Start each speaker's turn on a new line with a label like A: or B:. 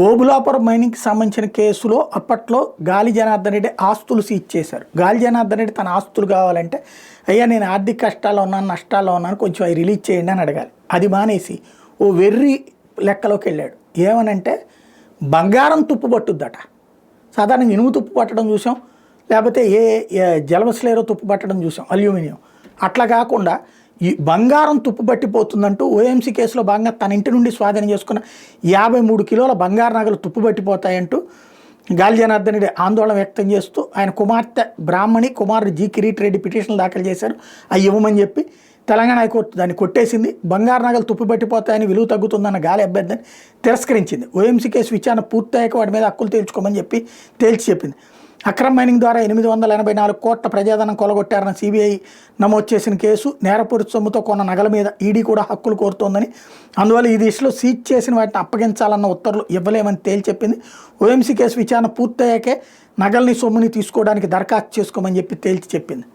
A: ఓబులాపురం మైనింగ్కి సంబంధించిన కేసులో అప్పట్లో గాలి జనార్దన్ రెడ్డి ఆస్తులు సీజ్ చేశారు. గాలి జనార్దన్ రెడ్డి తన ఆస్తులు కావాలంటే అయ్యా నేను ఆర్థిక కష్టాల్లో ఉన్నాను, నష్టాల్లో ఉన్నాను, కొంచెం అవి రిలీజ్ చేయండి అని అడగాలి. అది మానేసి ఓ వెర్రి లెక్కలోకి వెళ్ళాడు. ఏమనంటే బంగారం తుప్పు పట్టుద్దట. సాధారణంగా ఇనుము తుప్పు పట్టడం చూసాం, లేకపోతే జలమస్లేరో తుప్పు పట్టడం చూసాం, అల్యూమినియం. అట్లా కాకుండా ఈ బంగారం తుప్పు పట్టిపోతుందంటూ ఓఎంసీ కేసులో భాగంగా తన ఇంటి నుండి స్వాధీనం చేసుకున్న 53 కిలోల బంగారు నగలు తుప్పు పట్టిపోతాయంటూ గాలి జనార్దన్ రెడ్డి ఆందోళన వ్యక్తం చేస్తూ ఆయన కుమార్తె బ్రాహ్మణి, కుమారుడు జి కిరీట్ రెడ్డి పిటిషన్లు దాఖలు చేశారు. అవి ఇవ్వమని చెప్పి తెలంగాణ హైకోర్టు దాన్ని కొట్టేసింది. బంగారు నగలు తుప్పు పట్టిపోతాయని, విలువ తగ్గుతుందన్న గాలి అభ్యర్థిని తిరస్కరించింది. ఓఎంసీ కేసు విచారణ పూర్తయ్యాక వాటి మీద హక్కులు తేల్చుకోమని చెప్పి తేల్చి చెప్పింది. అక్రమ మైనింగ్ ద్వారా 884 కోట్ల ప్రజాధనం కొలగొట్టారన్న సిబిఐ నమోదు చేసిన కేసు నేరపూరిత సొమ్ముతో కొన్న నగల మీద ఈడీ కూడా హక్కులు కోరుతోందని, అందువల్ల ఈ దిశలో సీజ్ చేసిన వాటిని అప్పగించాలన్న ఉత్తర్వులు ఇవ్వలేమని తేల్చెప్పింది. ఓఎంసీ కేసు విచారణ పూర్తయ్యాకే నగల్ని సొమ్ముని తీసుకోవడానికి దరఖాస్తు చేసుకోమని చెప్పి తేల్చి చెప్పింది.